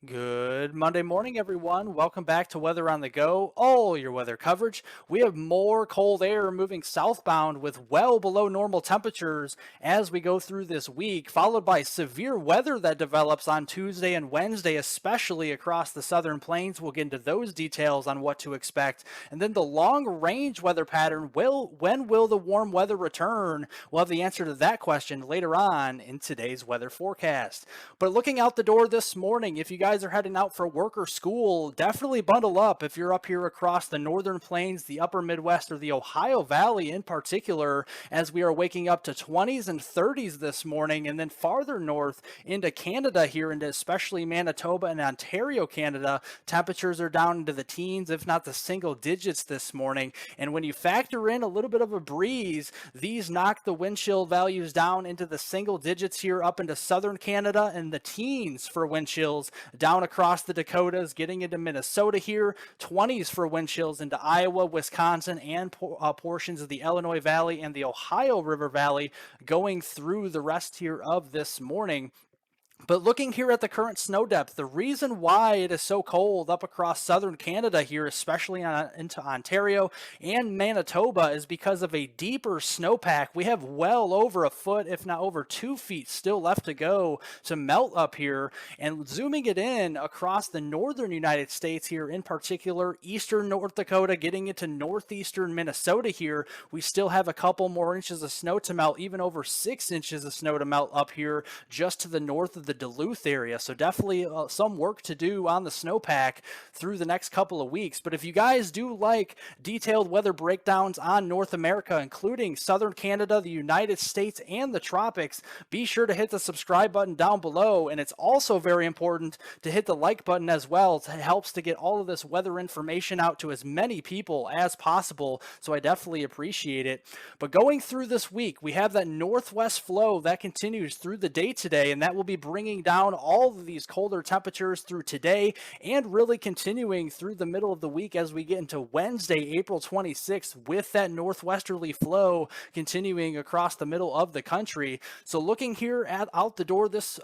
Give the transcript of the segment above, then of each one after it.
Good Monday morning, everyone. Welcome back to Weather on the Go, all your weather coverage. We have more cold air moving southbound with well below normal temperatures as we go through this week, followed by severe weather that develops on Tuesday and Wednesday, especially across the southern plains. We'll get into those details on what to expect. And then the long range weather pattern when will the warm weather return? We'll have the answer to that question later on in today's weather forecast. But looking out the door this morning, if you guys are heading out for work or school, definitely bundle up if you're up here across the northern plains, the upper Midwest, or the Ohio Valley in particular, as we are waking up to 20s and 30s this morning, and then farther north into Canada here, into especially Manitoba and Ontario, Canada, temperatures are down into the teens, if not the single digits this morning. And when you factor in a little bit of a breeze, these knock the wind chill values down into the single digits here up into southern Canada and the teens for wind chills down across the Dakotas, getting into Minnesota here, 20s for wind chills into Iowa, Wisconsin, and portions of the Illinois Valley and the Ohio River Valley going through the rest here of this morning. But looking here at the current snow depth, the reason why it is so cold up across southern Canada here, especially into Ontario and Manitoba, is because of a deeper snowpack. We have well over a foot, if not over 2 feet, still left to go to melt up here. And zooming it in across the northern United States here, in particular, eastern North Dakota, getting into northeastern Minnesota here, we still have a couple more inches of snow to melt, even over 6 inches of snow to melt up here just to the north of the Duluth area. So definitely some work to do on the snowpack through the next couple of weeks. But if you guys do like detailed weather breakdowns on North America, including southern Canada, the United States, and the tropics, be sure to hit the subscribe button down below. And it's also very important to hit the like button as well. It helps to get all of this weather information out to as many people as possible. So I definitely appreciate it. But going through this week, we have that northwest flow that continues through the day today, and that will be bringing down all of these colder temperatures through today and really continuing through the middle of the week as we get into Wednesday, April 26th, with that northwesterly flow continuing across the middle of the country. So looking here out the door this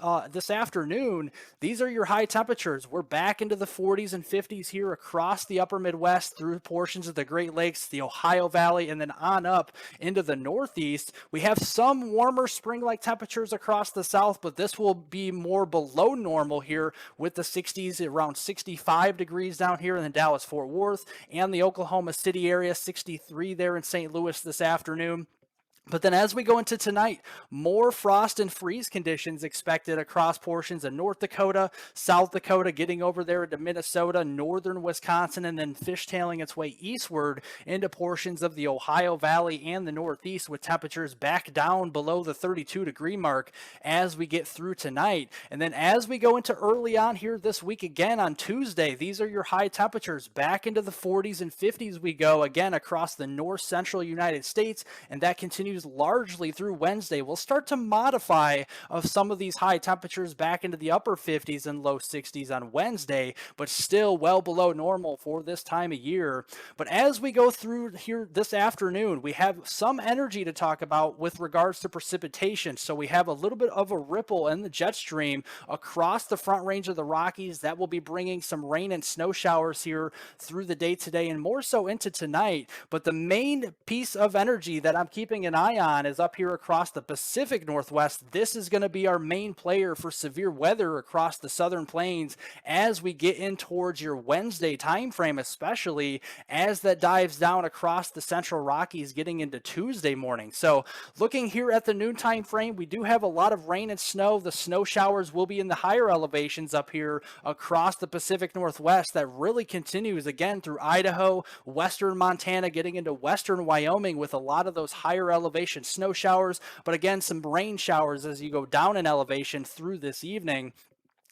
afternoon, these are your high temperatures. We're back into the 40s and 50s here across the upper Midwest through portions of the Great Lakes, the Ohio Valley, and then on up into the Northeast. We have some warmer spring-like temperatures across the South, but this will be more below normal here with the 60s, around 65 degrees down here in the Dallas-Fort Worth and the Oklahoma City area, 63 there in St. Louis this afternoon. But then as we go into tonight, more frost and freeze conditions expected across portions of North Dakota, South Dakota, getting over there into Minnesota, northern Wisconsin, and then fishtailing its way eastward into portions of the Ohio Valley and the Northeast, with temperatures back down below the 32-degree mark as we get through tonight. And then as we go into early on here this week again on Tuesday, these are your high temperatures. Back into the 40s and 50s we go again across the north central United States, and that continues largely through Wednesday. We'll start to modify of some of these high temperatures back into the upper 50s and low 60s on Wednesday, but still well below normal for this time of year. But as we go through here this afternoon, we have some energy to talk about with regards to precipitation. So we have a little bit of a ripple in the jet stream across the front range of the Rockies that will be bringing some rain and snow showers here through the day today and more so into tonight. But the main piece of energy that I'm keeping an eye on is up here across the Pacific Northwest. This is going to be our main player for severe weather across the southern plains as we get in towards your Wednesday time frame, especially as that dives down across the central Rockies getting into Tuesday morning. So looking here at the noon time frame, we do have a lot of rain and snow. The snow showers will be in the higher elevations up here across the Pacific Northwest. That really continues again through Idaho, western Montana, getting into western Wyoming with a lot of those higher elevation snow showers, but again, some rain showers as you go down in elevation through this evening.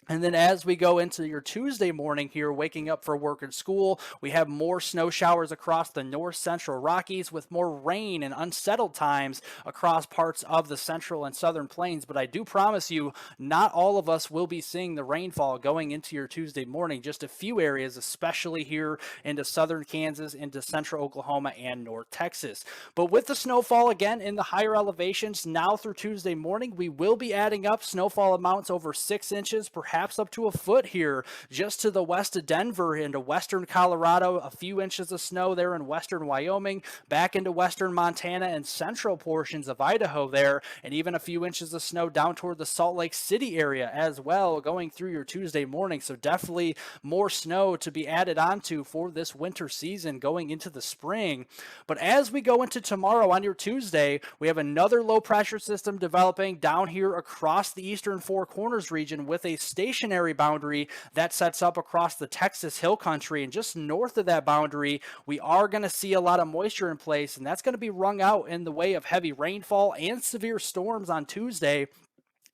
And then as we go into your Tuesday morning here, waking up for work and school, we have more snow showers across the north central Rockies with more rain and unsettled times across parts of the central and southern plains. But I do promise you, not all of us will be seeing the rainfall going into your Tuesday morning. Just a few areas, especially here into southern Kansas, into central Oklahoma, and north Texas. But with the snowfall again in the higher elevations now through Tuesday morning, we will be adding up snowfall amounts over 6 inches, perhaps perhaps up to a foot here just to the west of Denver into western Colorado, a few inches of snow there in western Wyoming, back into western Montana and central portions of Idaho there, and even a few inches of snow down toward the Salt Lake City area as well going through your Tuesday morning. So definitely more snow to be added onto for this winter season going into the spring. But as we go into tomorrow on your Tuesday, we have another low pressure system developing down here across the eastern Four Corners region with a stationary boundary that sets up across the Texas Hill Country. And just north of that boundary, we are going to see a lot of moisture in place, and that's going to be wrung out in the way of heavy rainfall and severe storms on Tuesday.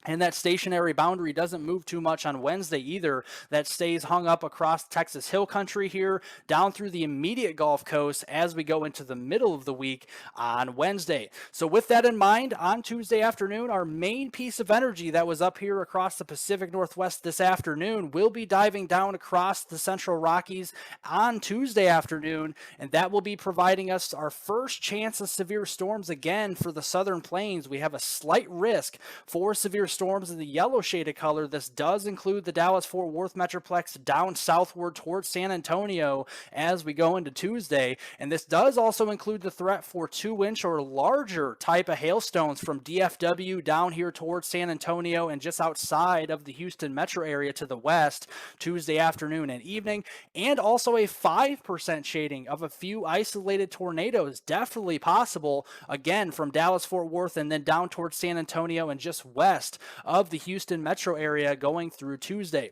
And that stationary boundary doesn't move too much on Wednesday either. That stays hung up across Texas Hill Country here, down through the immediate Gulf Coast as we go into the middle of the week on Wednesday. So with that in mind, on Tuesday afternoon, our main piece of energy that was up here across the Pacific Northwest this afternoon will be diving down across the Central Rockies on Tuesday afternoon, and that will be providing us our first chance of severe storms again for the Southern Plains. We have a slight risk for severe storms in the yellow shaded color. This does include the Dallas-Fort Worth Metroplex down southward towards San Antonio as we go into Tuesday. And this does also include the threat for 2-inch or larger type of hailstones from DFW down here towards San Antonio and just outside of the Houston metro area to the west Tuesday afternoon and evening. And also a 5% shading of a few isolated tornadoes, definitely possible, again, from Dallas-Fort Worth and then down towards San Antonio and just west of the Houston metro area going through Tuesday.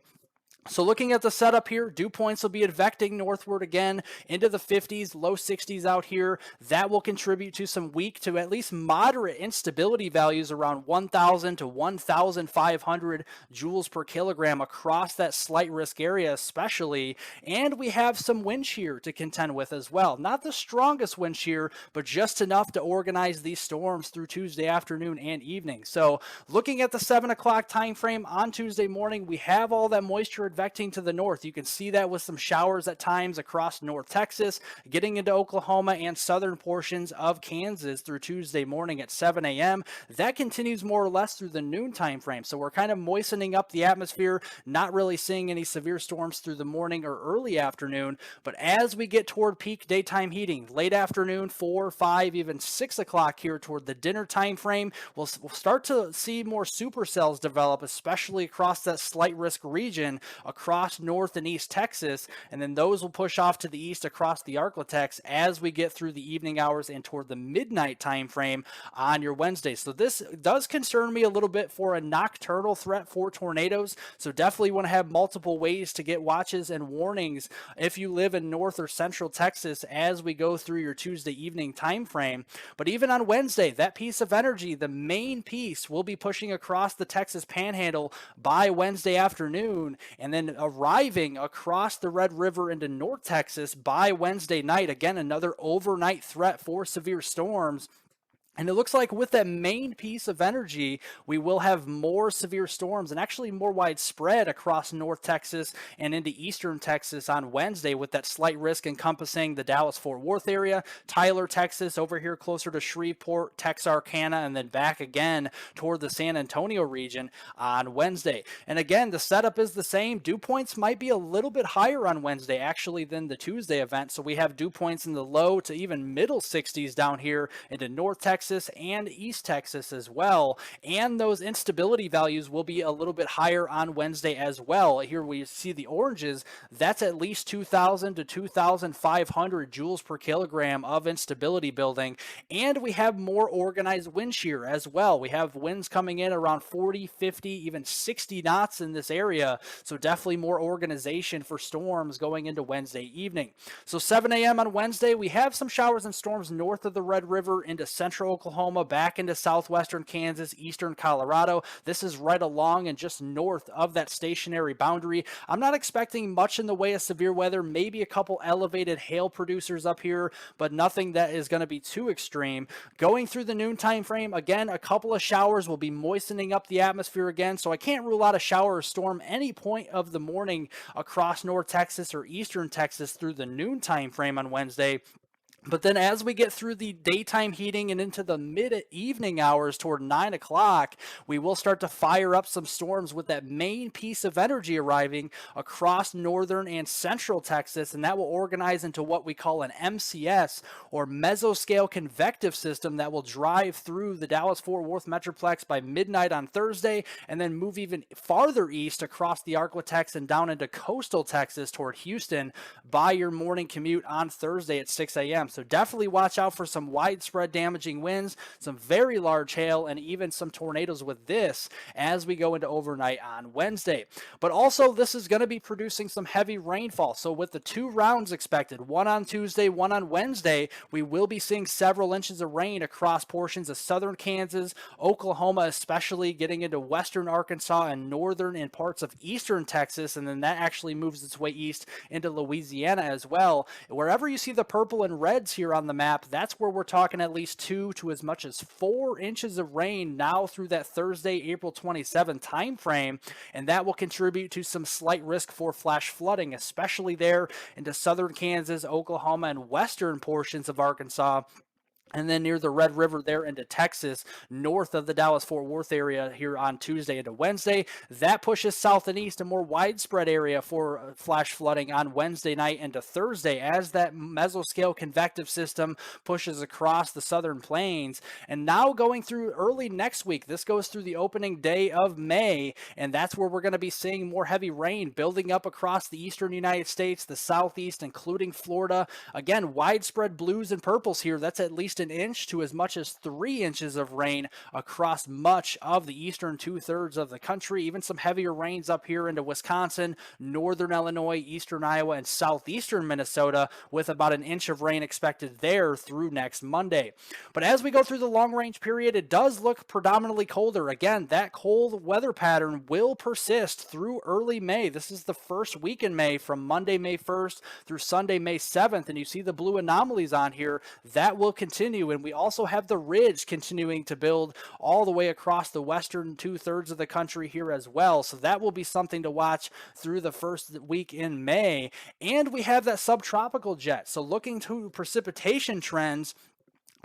So looking at the setup here, dew points will be advecting northward again into the 50s, low 60s out here. That will contribute to some weak to at least moderate instability values around 1,000 to 1,500 joules per kilogram across that slight risk area especially. And we have some wind shear to contend with as well. Not the strongest wind shear, but just enough to organize these storms through Tuesday afternoon and evening. So looking at the 7 o'clock time frame on Tuesday morning, we have all that moisture advecting to the north. You can see that with some showers at times across North Texas, getting into Oklahoma and southern portions of Kansas through Tuesday morning at 7 a.m. That continues more or less through the noon time frame. So we're kind of moistening up the atmosphere, not really seeing any severe storms through the morning or early afternoon. But as we get toward peak daytime heating, late afternoon, 4, 5, even 6 o'clock here toward the dinner time frame, we'll start to see more supercells develop, especially across that slight risk region across North and East Texas, and then those will push off to the east across the Arklatex as we get through the evening hours and toward the midnight time frame on your Wednesday. So this does concern me a little bit for a nocturnal threat for tornadoes, so definitely want to have multiple ways to get watches and warnings if you live in North or Central Texas as we go through your Tuesday evening time frame. But even on Wednesday, that piece of energy, the main piece, will be pushing across the Texas Panhandle by Wednesday afternoon, and then arriving across the Red River into North Texas by Wednesday night. Again, another overnight threat for severe storms. And it looks like with that main piece of energy, we will have more severe storms and actually more widespread across North Texas and into Eastern Texas on Wednesday, with that slight risk encompassing the Dallas-Fort Worth area, Tyler, Texas, over here closer to Shreveport, Texarkana, and then back again toward the San Antonio region on Wednesday. And again, the setup is the same. Dew points might be a little bit higher on Wednesday actually than the Tuesday event. So we have dew points in the low to even middle 60s down here into North Texas and East Texas as well, and those instability values will be a little bit higher on Wednesday as well. Here we see the oranges, that's at least 2,000 to 2,500 joules per kilogram of instability building, and we have more organized wind shear as well. We have winds coming in around 40, 50, even 60 knots in this area, so definitely more organization for storms going into Wednesday evening. So 7 a.m. on Wednesday, we have some showers and storms north of the Red River into central Oklahoma, back into southwestern Kansas, eastern Colorado. This is right along and just north of that stationary boundary. I'm not expecting much in the way of severe weather, maybe a couple elevated hail producers up here, but nothing that is going to be too extreme. Going through the noon time frame, again, a couple of showers will be moistening up the atmosphere again, so I can't rule out a shower or storm any point of the morning across North Texas or Eastern Texas through the noon time frame on Wednesday. But then as we get through the daytime heating and into the mid-evening hours toward 9 o'clock, we will start to fire up some storms with that main piece of energy arriving across northern and central Texas, and that will organize into what we call an MCS, or mesoscale convective system, that will drive through the Dallas-Fort Worth Metroplex by midnight on Thursday, and then move even farther east across the Arklatex and down into coastal Texas toward Houston by your morning commute on Thursday at 6 a.m. So definitely watch out for some widespread damaging winds, some very large hail, and even some tornadoes with this as we go into overnight on Wednesday. But also, this is going to be producing some heavy rainfall. So with the 2 rounds expected, one on Tuesday, one on Wednesday, we will be seeing several inches of rain across portions of southern Kansas, Oklahoma, especially getting into western Arkansas and northern and parts of eastern Texas. And then that actually moves its way east into Louisiana as well. Wherever you see the purple and reds here on the map, that's where we're talking at least 2 to as much as 4 inches of rain now through that Thursday, April 27 time frame, and that will contribute to some slight risk for flash flooding, especially there into southern Kansas, Oklahoma, and western portions of Arkansas. And then near the Red River there into Texas, north of the Dallas-Fort Worth area here on Tuesday into Wednesday. That pushes south and east, a more widespread area for flash flooding on Wednesday night into Thursday as that mesoscale convective system pushes across the southern plains. And now going through early next week, this goes through the opening day of May, and that's where we're going to be seeing more heavy rain building up across the eastern United States, the southeast, including Florida. Again, widespread blues and purples here. That's at least an inch to as much as 3 inches of rain across much of the eastern 2/3 of the country. Even some heavier rains up here into Wisconsin, northern Illinois, eastern Iowa, and southeastern Minnesota, with about an inch of rain expected there through next Monday. But as we go through the long range period, it does look predominantly colder. Again, that cold weather pattern will persist through early May. This is the first week in May, from Monday, May 1st through Sunday, May 7th. And you see the blue anomalies on here. That will continue. And we also have the ridge continuing to build all the way across the western 2/3 of the country here as well. So that will be something to watch through the first week in May. And we have that subtropical jet. So looking to precipitation trends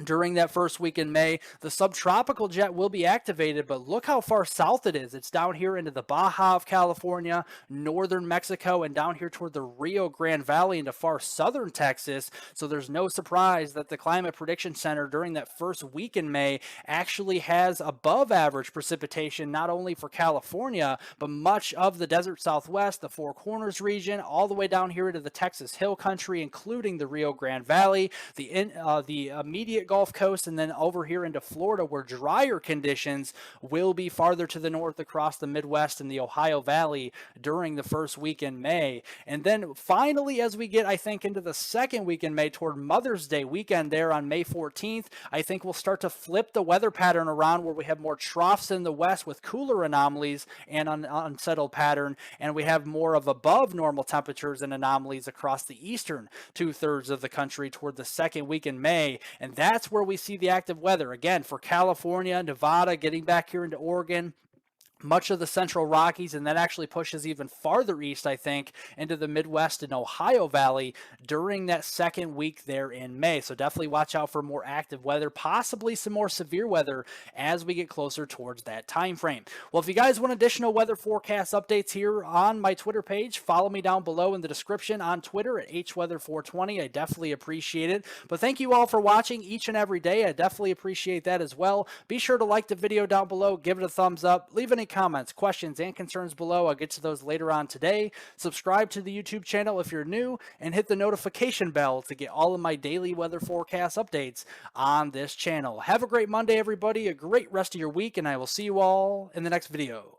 during that first week in May, the subtropical jet will be activated, but look how far south it is. It's down here into the Baja of California, northern Mexico, and down here toward the Rio Grande Valley into far southern Texas. So there's no surprise that the Climate Prediction Center during that first week in May actually has above average precipitation, not only for California, but much of the desert Southwest, the Four Corners region, all the way down here into the Texas Hill Country, including the Rio Grande Valley, the immediate Gulf Coast, and then over here into Florida, where drier conditions will be farther to the north across the Midwest and the Ohio Valley during the first week in May. And then finally, as we get, I think, into the second week in May toward Mother's Day weekend there on May 14th, I think we'll start to flip the weather pattern around, where we have more troughs in the west with cooler anomalies and an unsettled pattern, and we have more of above normal temperatures and anomalies across the eastern 2/3 of the country toward the second week in May. And that's where we see the active weather. Again, for California, Nevada, getting back here into Oregon, much of the central Rockies, and that actually pushes even farther east, I think, into the Midwest and Ohio Valley during that second week there in May. So definitely watch out for more active weather, possibly some more severe weather as we get closer towards that time frame. Well, if you guys want additional weather forecast updates here on my Twitter page, follow me down below in the description on Twitter at hweather420. I definitely appreciate it. But thank you all for watching each and every day. I definitely appreciate that as well. Be sure to like the video down below, give it a thumbs up, leave any comments, questions, and concerns below. I'll get to those later on today. Subscribe to the YouTube channel if you're new, and hit the notification bell to get all of my daily weather forecast updates on this channel. Have a great Monday, everybody, a great rest of your week, and I will see you all in the next video.